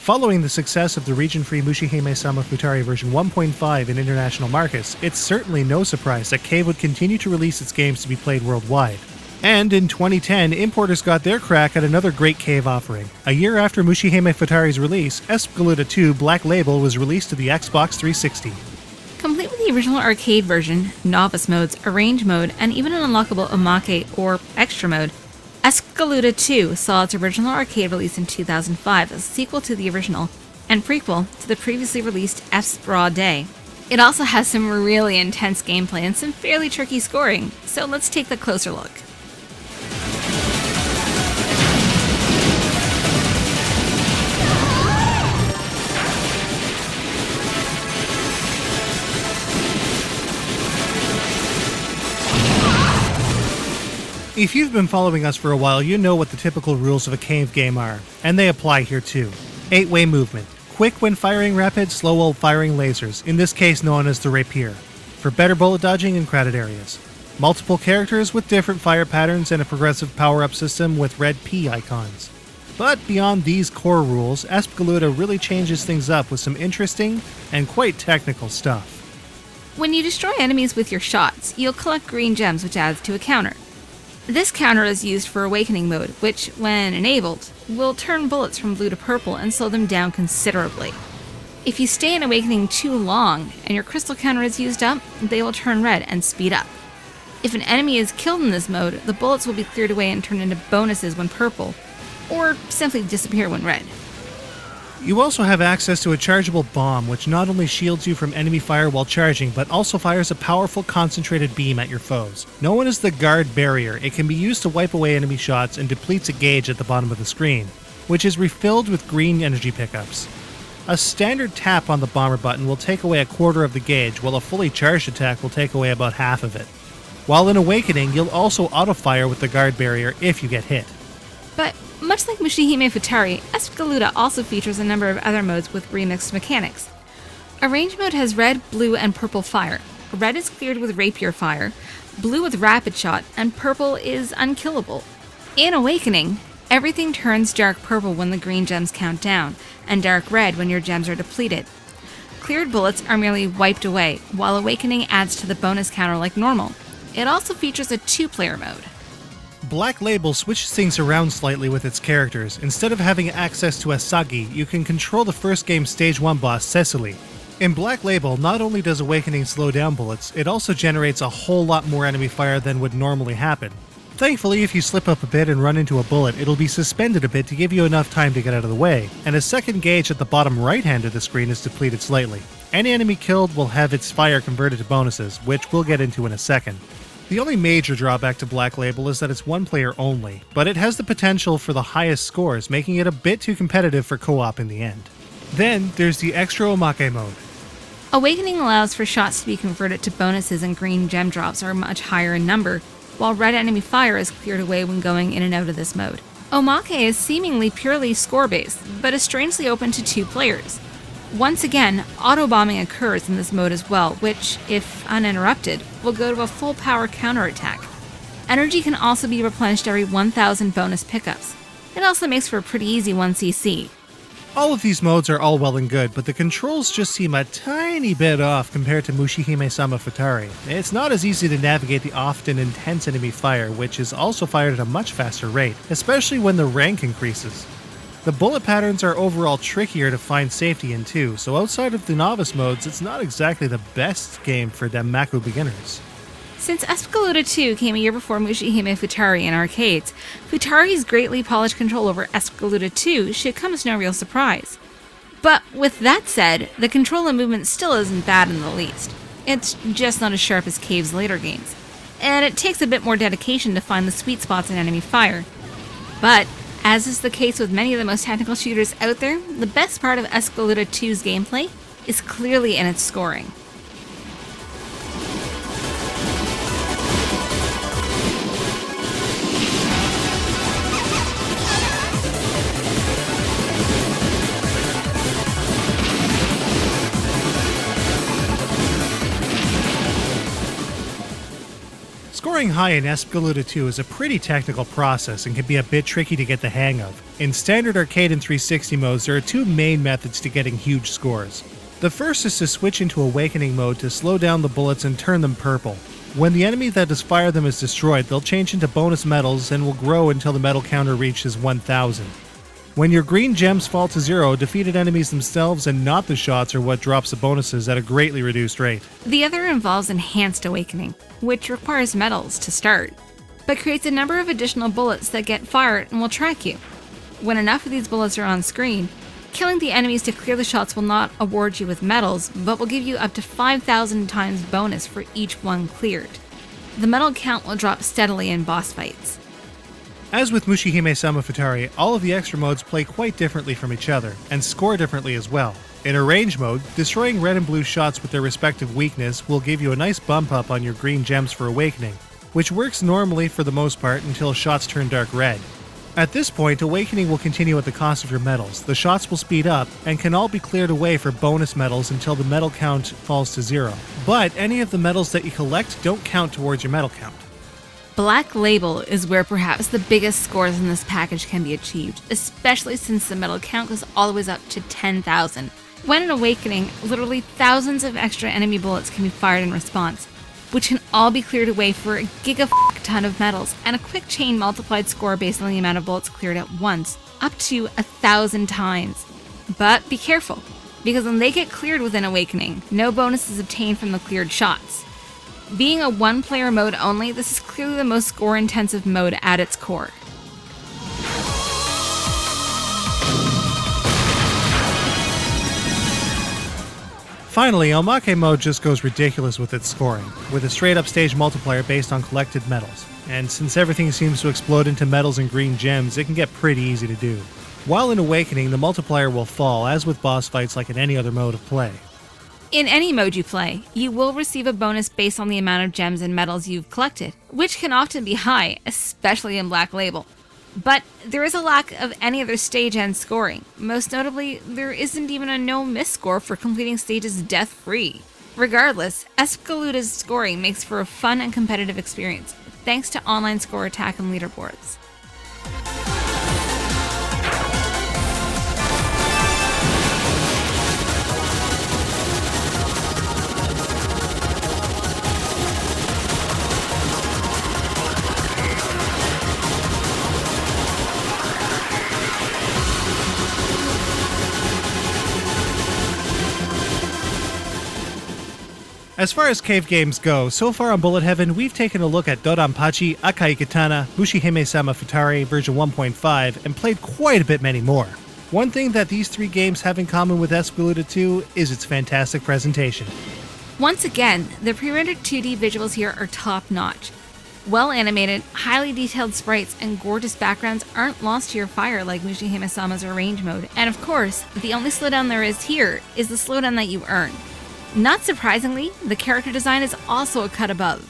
Following the success of the region-free Mushihimesama Futari version 1.5 in international markets, it's certainly no surprise that Cave would continue to release its games to be played worldwide. And in 2010, importers got their crack at another great Cave offering. A year after Mushihime Futari's release, Espgaluda II Black Label was released to the Xbox 360. Complete with the original arcade version, novice modes, arrange mode, and even an unlockable omake or extra mode, Espgaluda II saw its original arcade release in 2005 as a sequel to the original and prequel to the previously released Espgaluda Day. It also has some really intense gameplay and some fairly tricky scoring, so let's take a closer look. If you've been following us for a while, you know what the typical rules of a Cave game are, and they apply here too. 8-way movement. Quick when firing rapid, slow while firing lasers, in this case known as the rapier, for better bullet dodging in crowded areas. Multiple characters with different fire patterns and a progressive power-up system with red P icons. But beyond these core rules, Espgaluda really changes things up with some interesting and quite technical stuff. When you destroy enemies with your shots, you'll collect green gems, which adds to a counter. This counter is used for Awakening mode, which, when enabled, will turn bullets from blue to purple and slow them down considerably. If you stay in Awakening too long and your crystal counter is used up, they will turn red and speed up. If an enemy is killed in this mode, the bullets will be cleared away and turned into bonuses when purple, or simply disappear when red. You also have access to a chargeable bomb, which not only shields you from enemy fire while charging, but also fires a powerful concentrated beam at your foes. Known as the guard barrier, it can be used to wipe away enemy shots and depletes a gauge at the bottom of the screen, which is refilled with green energy pickups. A standard tap on the bomber button will take away a quarter of the gauge, while a fully charged attack will take away about half of it. While in Awakening, you'll also auto-fire with the guard barrier if you get hit. But much like Mushihime Futari, Espgaluda also features a number of other modes with remixed mechanics. Arrange mode has red, blue, and purple fire. Red is cleared with rapier fire, blue with rapid shot, and purple is unkillable. In Awakening, everything turns dark purple when the green gems count down, and dark red when your gems are depleted. Cleared bullets are merely wiped away, while Awakening adds to the bonus counter like normal. It also features a 2-player mode. Black Label switches things around slightly with its characters. Instead of having access to Asagi, you can control the first game's Stage 1 boss, Cecily. In Black Label, not only does Awakening slow down bullets, it also generates a whole lot more enemy fire than would normally happen. Thankfully, if you slip up a bit and run into a bullet, it'll be suspended a bit to give you enough time to get out of the way, and a second gauge at the bottom right hand of the screen is depleted slightly. Any enemy killed will have its fire converted to bonuses, which we'll get into in a second. The only major drawback to Black Label is that it's one player only, but it has the potential for the highest scores, making it a bit too competitive for co-op in the end. Then, there's the extra omake mode. Awakening allows for shots to be converted to bonuses, and green gem drops are much higher in number, while red enemy fire is cleared away when going in and out of this mode. Omake is seemingly purely score-based, but is strangely open to 2 players. Once again, auto-bombing occurs in this mode as well, which, if uninterrupted, will go to a full power counterattack. Energy can also be replenished every 1,000 bonus pickups. It also makes for a pretty easy 1cc. All of these modes are all well and good, but the controls just seem a tiny bit off compared to Mushihimesama Futari. It's not as easy to navigate the often intense enemy fire, which is also fired at a much faster rate, especially when the rank increases. The bullet patterns are overall trickier to find safety in too, so outside of the novice modes, it's not exactly the best game for Danmaku beginners. Since Espgaluda II came a year before Mushihime Futari in arcades, Futari's greatly polished control over Espgaluda II should come as no real surprise. But with that said, the control and movement still isn't bad in the least. It's just not as sharp as Cave's later games, and it takes a bit more dedication to find the sweet spots in enemy fire. But as is the case with many of the most technical shooters out there, the best part of Espgaluda II's gameplay is clearly in its scoring. Scoring high in Espgaluda II is a pretty technical process and can be a bit tricky to get the hang of. In standard arcade and 360 modes, there are two main methods to getting huge scores. The first is to switch into Awakening mode to slow down the bullets and turn them purple. When the enemy that has fired them is destroyed, they'll change into bonus medals and will grow until the medal counter reaches 1000. When your green gems fall to 0, defeated enemies themselves and not the shots are what drops the bonuses at a greatly reduced rate. The other involves Enhanced Awakening, which requires medals to start, but creates a number of additional bullets that get fired and will track you. When enough of these bullets are on screen, killing the enemies to clear the shots will not award you with medals, but will give you up to 5,000 times bonus for each one cleared. The medal count will drop steadily in boss fights. As with Mushihimesama Futari, all of the extra modes play quite differently from each other, and score differently as well. In Arrange mode, destroying red and blue shots with their respective weakness will give you a nice bump up on your green gems for Awakening, which works normally for the most part until shots turn dark red. At this point, Awakening will continue at the cost of your medals, the shots will speed up, and can all be cleared away for bonus medals until the medal count falls to 0. But any of the medals that you collect don't count towards your medal count. Black Label is where perhaps the biggest scores in this package can be achieved, especially since the medal count goes all the way up to 10,000. When in Awakening, literally thousands of extra enemy bullets can be fired in response, which can all be cleared away for a giga-ton of medals, and a quick chain multiplied score based on the amount of bullets cleared at once, up to 1,000 times. But be careful, because when they get cleared within Awakening, no bonus is obtained from the cleared shots. Being a one-player mode only, this is clearly the most score-intensive mode at its core. Finally, Omake mode just goes ridiculous with its scoring, with a straight-up stage multiplier based on collected medals. And since everything seems to explode into medals and green gems, it can get pretty easy to do. While in Awakening, the multiplier will fall, as with boss fights like in any other mode of play. In any mode you play, you will receive a bonus based on the amount of gems and medals you've collected, which can often be high, especially in Black Label. But there is a lack of any other stage end scoring. Most notably, there isn't even a no-miss score for completing stages death-free. Regardless, Espgaluda's scoring makes for a fun and competitive experience, thanks to online score attack and leaderboards. As far as cave games go, so far on Bullet Heaven, we've taken a look at Dodanpachi, Akai Katana, Mushihimesama Futari version 1.5, and played quite a bit many more. One thing that these three games have in common with Espgaluda II is its fantastic presentation. Once again, the pre-rendered 2D visuals here are top-notch. Well-animated, highly detailed sprites, and gorgeous backgrounds aren't lost to your fire like Mushihimesama's Arrange mode, and of course, the only slowdown there is here is the slowdown that you earn. Not surprisingly, the character design is also a cut above.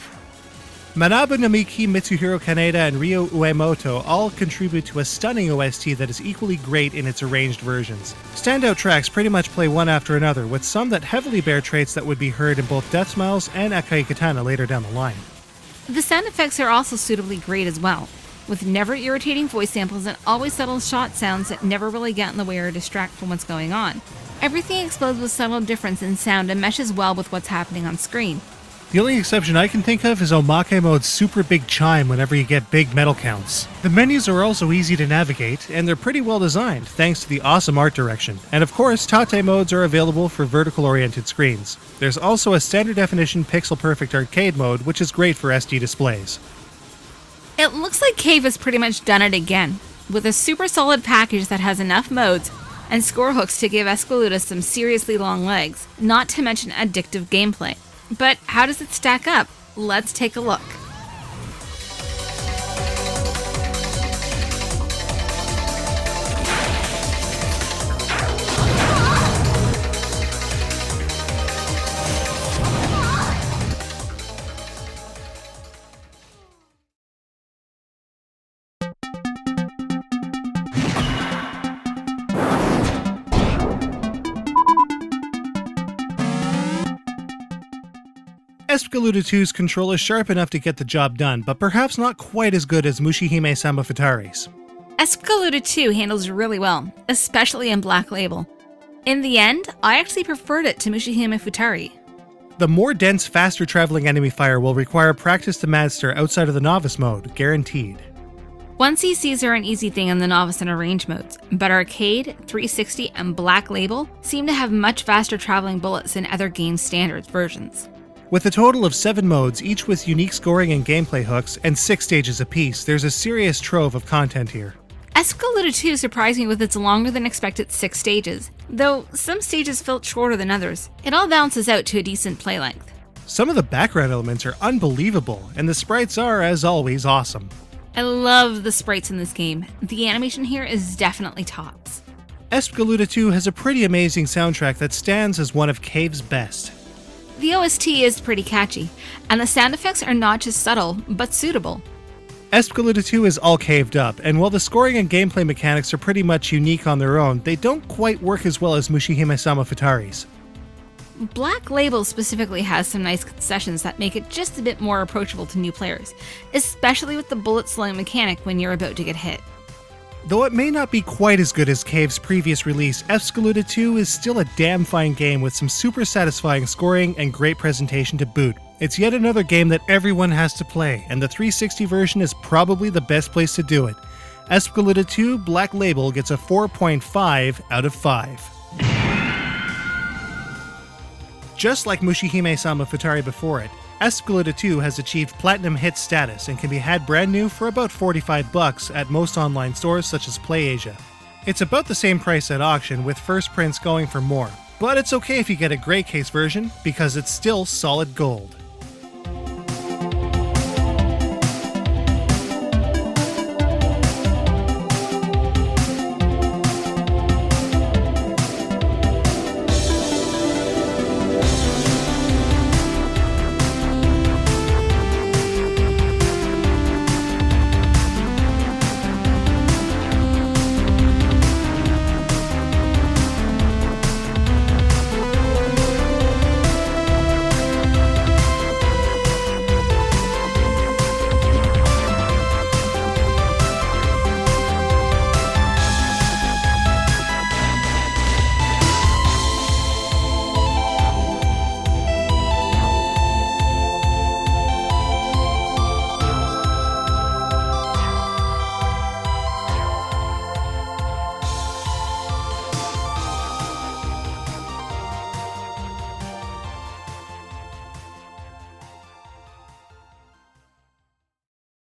Manabu Namiki, Mitsuhiro Kaneda, and Ryo Uemoto all contribute to a stunning OST that is equally great in its arranged versions. Standout tracks pretty much play one after another, with some that heavily bear traits that would be heard in both Death Smiles and Akai Katana later down the line. The sound effects are also suitably great as well, with never irritating voice samples and always subtle shot sounds that never really get in the way or distract from what's going on. Everything explodes with subtle difference in sound and meshes well with what's happening on screen. The only exception I can think of is Omake mode's super big chime whenever you get big medal counts. The menus are also easy to navigate, and they're pretty well designed thanks to the awesome art direction. And of course, Tate modes are available for vertical-oriented screens. There's also a standard definition pixel-perfect arcade mode, which is great for SD displays. It looks like Cave has pretty much done it again, with a super solid package that has enough modes and score hooks to give Espgaluda some seriously long legs, not to mention addictive gameplay. But how does it stack up? Let's take a look. Espgaluda II's control is sharp enough to get the job done, but perhaps not quite as good as Mushihimesama Futari's. Espgaluda II handles really well, especially in Black Label. In the end, I actually preferred it to Mushihime Futari. The more dense, faster traveling enemy fire will require practice to master outside of the novice mode, guaranteed. 1cc's are an easy thing in the novice and arrange modes, but Arcade, 360, and Black Label seem to have much faster traveling bullets than other game standards versions. With a total of 7 modes, each with unique scoring and gameplay hooks, and 6 stages apiece, there's a serious trove of content here. Espgaluda II surprised me with its longer than expected 6 stages, though some stages felt shorter than others. It all balances out to a decent play length. Some of the background elements are unbelievable, and the sprites are, as always, awesome. I love the sprites in this game. The animation here is definitely tops. Espgaluda II has a pretty amazing soundtrack that stands as one of Cave's best. The OST is pretty catchy, and the sound effects are not just subtle, but suitable. Espgaluda II is all caved up, and while the scoring and gameplay mechanics are pretty much unique on their own, they don't quite work as well as Mushihimesama Futari's. Black Label specifically has some nice concessions that make it just a bit more approachable to new players, especially with the bullet slowing mechanic when you're about to get hit. Though it may not be quite as good as Cave's previous release, Espgaluda II is still a damn fine game with some super satisfying scoring and great presentation to boot. It's yet another game that everyone has to play, and the 360 version is probably the best place to do it. Espgaluda II Black Label gets a 4.5 out of 5. Just like Mushihimesama Futari before it, Espgaluda II has achieved Platinum Hit status and can be had brand new for about $45 at most online stores such as PlayAsia. It's about the same price at auction, with first prints going for more, but it's okay if you get a grey case version because it's still solid gold.